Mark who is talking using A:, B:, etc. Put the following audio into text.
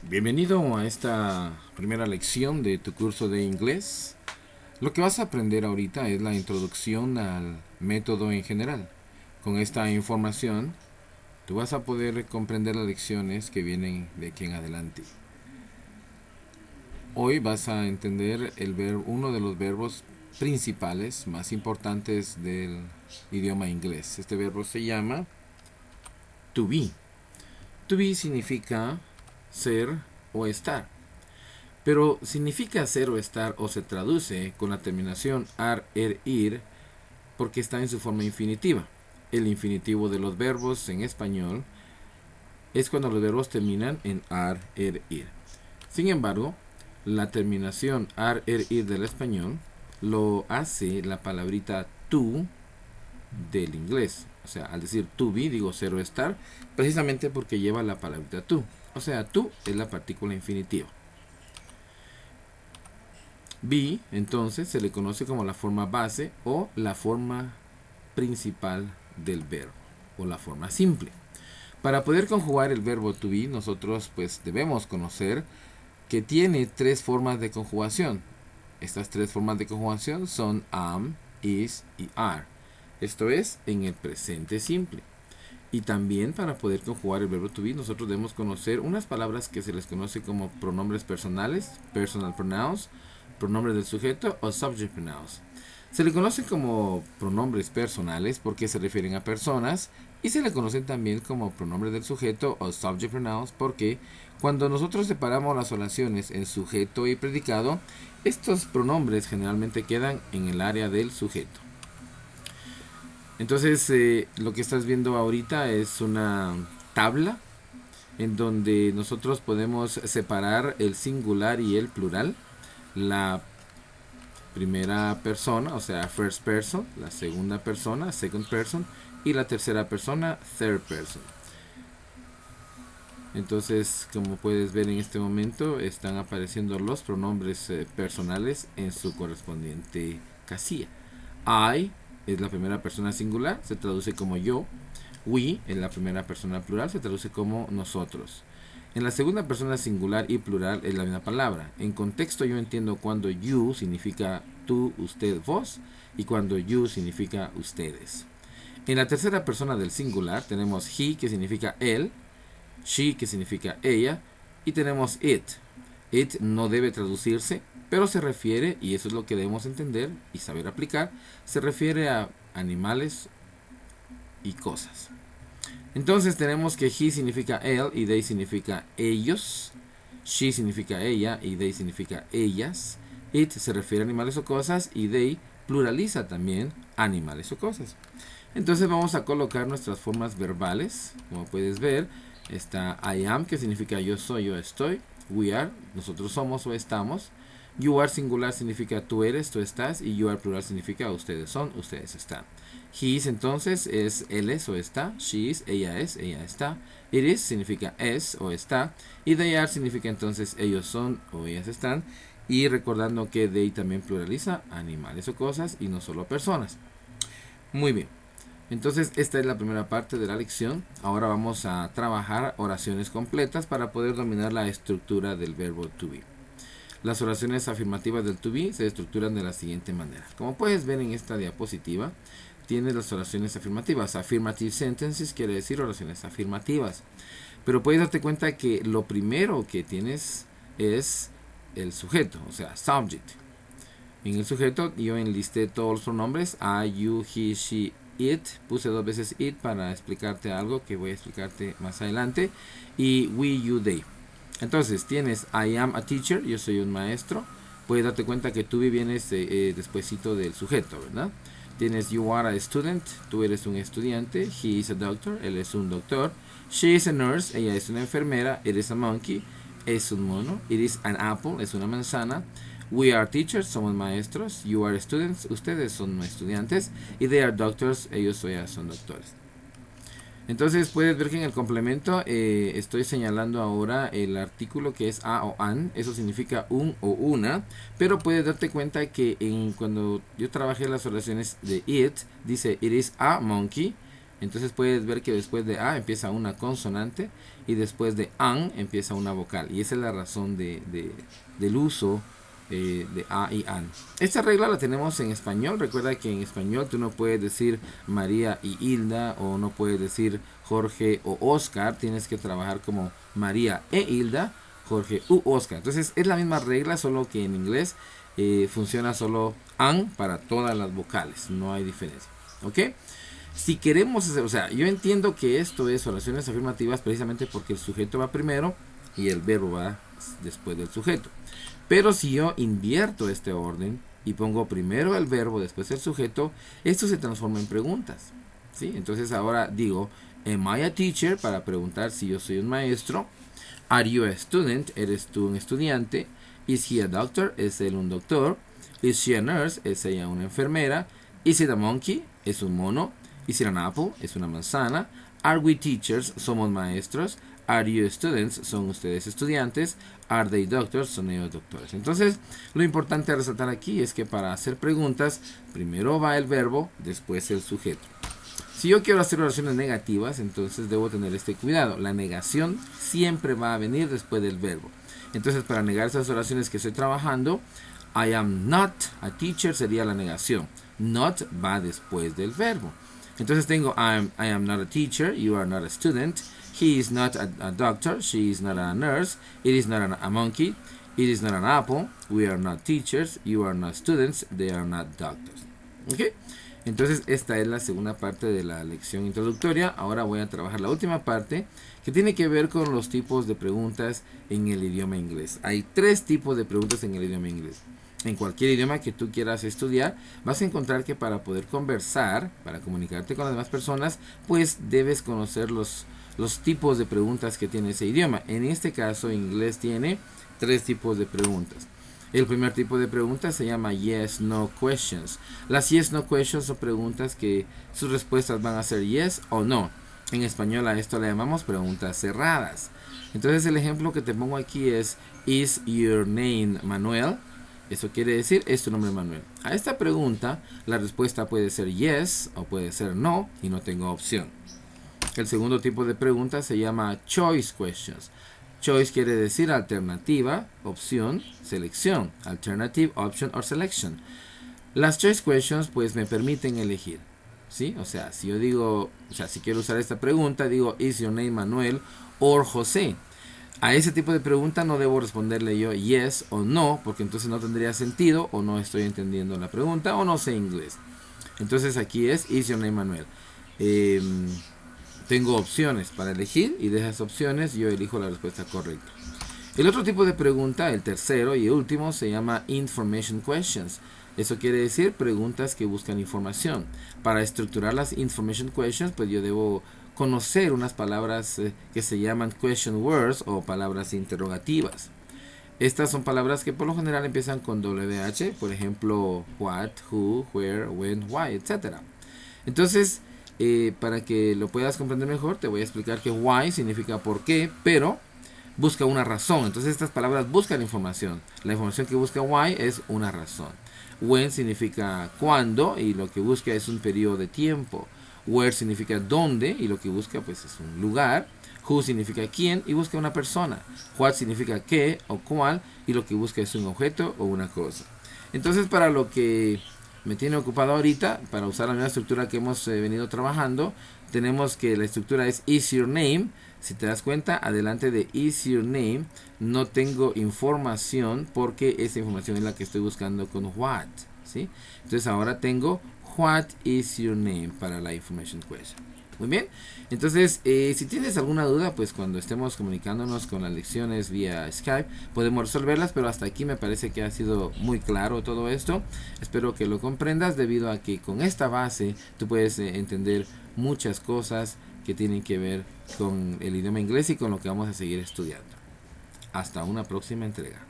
A: Bienvenido a esta primera lección de tu curso de inglés. Lo que vas a aprender ahorita es la introducción al método en general. Con esta información, tú vas a poder comprender las lecciones que vienen de aquí en adelante. Hoy vas a entender uno de los verbos principales, más importantes del idioma inglés. Este verbo se llama to be. To be significa ser o estar. Pero significa ser o estar o se traduce con la terminación ar, ir, porque está en su forma infinitiva. El infinitivo de los verbos en español es cuando los verbos terminan en ar, ir. Sin embargo, la terminación ar, ir del español lo hace la palabrita to del inglés. O sea, al decir to be, digo ser o estar, precisamente porque lleva la palabrita to. O sea, to es la partícula infinitiva. Be, entonces, se le conoce como la forma base o la forma principal del verbo, o la forma simple. Para poder conjugar el verbo to be, nosotros pues debemos conocer que tiene tres formas de conjugación. Estas tres formas de conjugación son am, is y are. Esto es en el presente simple. Y también para poder conjugar el verbo to be, nosotros debemos conocer unas palabras que se les conoce como pronombres personales, personal pronouns, pronombres del sujeto o subject pronouns. Se le conocen como pronombres personales porque se refieren a personas y se le conocen también como pronombres del sujeto o subject pronouns porque cuando nosotros separamos las oraciones en sujeto y predicado, estos pronombres generalmente quedan en el área del sujeto. Entonces, lo que estás viendo ahorita es una tabla en donde nosotros podemos separar el singular y el plural. La primera persona, o sea, first person, la segunda persona, second person, y la tercera persona, third person. Entonces, como puedes ver en este momento, están apareciendo los pronombres personales en su correspondiente casilla. I es la primera persona singular, se traduce como yo. We en la primera persona plural se traduce como nosotros. En la segunda persona singular y plural es la misma palabra. En contexto yo entiendo cuando you significa tú, usted, vos y cuando you significa ustedes. En la tercera persona del singular tenemos he que significa él, she que significa ella y tenemos it. It no debe traducirse, pero se refiere, y eso es lo que debemos entender y saber aplicar, se refiere a animales y cosas. Entonces tenemos que he significa él y they significa ellos. She significa ella y they significa ellas. It se refiere a animales o cosas y they pluraliza también animales o cosas. Entonces vamos a colocar nuestras formas verbales. Como puedes ver, está I am, que significa yo soy, yo estoy. We are, nosotros somos o estamos. You are singular significa tú eres, tú estás. Y you are plural significa ustedes son, ustedes están. He is entonces es él es o está. She is, ella es, ella está. It is significa es o está. Y they are significa entonces ellos son o ellas están. Y recordando que they también pluraliza animales o cosas y no solo personas. Muy bien. Entonces esta es la primera parte de la lección. Ahora vamos a trabajar oraciones completas para poder dominar la estructura del verbo to be. Las oraciones afirmativas del to be se estructuran de la siguiente manera. Como puedes ver en esta diapositiva, tienes las oraciones afirmativas. Affirmative sentences quiere decir oraciones afirmativas. Pero puedes darte cuenta que lo primero que tienes es el sujeto, o sea, subject. En el sujeto yo enlisté todos los pronombres, I, you, he, she, it. Puse dos veces it para explicarte algo que voy a explicarte más adelante. Y we, you, they. Entonces tienes I am a teacher, yo soy un maestro. Puedes darte cuenta que tú vienes despuesito del sujeto, ¿verdad? Tienes you are a student, tú eres un estudiante. He is a doctor, él es un doctor. She is a nurse, ella es una enfermera. It is a monkey, es un mono. It is an apple, es una manzana. We are teachers, somos maestros. You are students, ustedes son estudiantes. Y they are doctors, ellos o ellas son doctores. Entonces puedes ver que en el complemento estoy señalando ahora el artículo que es a o an. Eso significa un o una. Pero puedes darte cuenta que cuando yo trabajé las oraciones de it, dice it is a monkey. Entonces puedes ver que después de A empieza una consonante y después de AN empieza una vocal. Y esa es la razón del uso de A y AN. Esta regla la tenemos en español. Recuerda que en español tú no puedes decir María y Hilda, o no puedes decir Jorge o Oscar. Tienes que trabajar como María e Hilda, Jorge u Oscar. Entonces es la misma regla, solo que en inglés funciona solo AN para todas las vocales. No hay diferencia. ¿Ok? Si queremos hacer, o sea, yo entiendo que esto es oraciones afirmativas precisamente porque el sujeto va primero y el verbo va después del sujeto. Pero si yo invierto este orden y pongo primero el verbo, después el sujeto, esto se transforma en preguntas, ¿sí? Entonces ahora digo, am I a teacher? Para preguntar si yo soy un maestro. Are you a student? ¿Eres tú un estudiante? Is he a doctor? ¿Es él un doctor? Is she a nurse? ¿Es ella una enfermera? Is it a monkey? ¿Es un mono? Is it an apple? ¿Es una manzana? Are we teachers? ¿Somos maestros? Are you students? ¿Son ustedes estudiantes? Are they doctors? ¿Son ellos doctores? Entonces, lo importante a resaltar aquí es que para hacer preguntas, primero va el verbo, después el sujeto. Si yo quiero hacer oraciones negativas, entonces debo tener este cuidado. La negación siempre va a venir después del verbo. Entonces, para negar esas oraciones que estoy trabajando, I am not a teacher sería la negación. Not va después del verbo. Entonces tengo I am not a teacher, you are not a student, he is not a doctor, she is not a nurse, it is not a monkey, it is not an apple, we are not teachers, you are not students, they are not doctors. ¿Ok? Entonces esta es la segunda parte de la lección introductoria. Ahora voy a trabajar la última parte que tiene que ver con los tipos de preguntas en el idioma inglés. Hay 3 tipos de preguntas en el idioma inglés. En cualquier idioma que tú quieras estudiar, vas a encontrar que para poder conversar, para comunicarte con las demás personas, pues debes conocer los tipos de preguntas que tiene ese idioma. En este caso, inglés tiene 3 tipos de preguntas. El primer tipo de preguntas se llama yes, no questions. Las yes, no questions son preguntas que sus respuestas van a ser yes o no. En español a esto le llamamos preguntas cerradas. Entonces el ejemplo que te pongo aquí es is your name Manuel? Eso quiere decir, ¿es tu nombre Manuel? A esta pregunta, la respuesta puede ser yes o puede ser no y no tengo opción. El segundo tipo de pregunta se llama choice questions. Choice quiere decir alternativa, opción, selección. Alternative, option or selection. Las choice questions pues me permiten elegir, ¿sí? O sea, si yo digo, si quiero usar esta pregunta, digo, is your name Manuel or José? A ese tipo de pregunta no debo responderle yo yes o no, porque entonces no tendría sentido, o no estoy entendiendo la pregunta, o no sé inglés. Entonces aquí es is your name Manuel. Tengo opciones para elegir y de esas opciones yo elijo la respuesta correcta. El otro tipo de pregunta, el tercero y último, se llama information questions. Eso quiere decir preguntas que buscan información. Para estructurar las information questions, pues yo debo conocer unas palabras que se llaman question words o palabras interrogativas. Estas son palabras que por lo general empiezan con WH, por ejemplo, what, who, where, when, why, etc. Entonces, para que lo puedas comprender mejor, te voy a explicar que why significa por qué, pero busca una razón. Entonces estas palabras buscan información. La información que busca why es una razón. When significa cuándo y lo que busca es un periodo de tiempo. Where significa dónde y lo que busca pues es un lugar. Who significa quién y busca una persona. What significa qué o cuál y lo que busca es un objeto o una cosa. Entonces para lo que me tiene ocupado ahorita, para usar la misma estructura que hemos venido trabajando, tenemos que la estructura es is your name. Si te das cuenta, adelante de is your name no tengo información porque esa información es la que estoy buscando con what, ¿sí? Entonces ahora tengo what is your name para la information question. Muy bien, entonces si tienes alguna duda, pues cuando estemos comunicándonos con las lecciones vía Skype podemos resolverlas, pero hasta aquí me parece que ha sido muy claro todo esto. Espero que lo comprendas debido a que con esta base tú puedes entender muchas cosas que tienen que ver con el idioma inglés y con lo que vamos a seguir estudiando. Hasta una próxima entrega.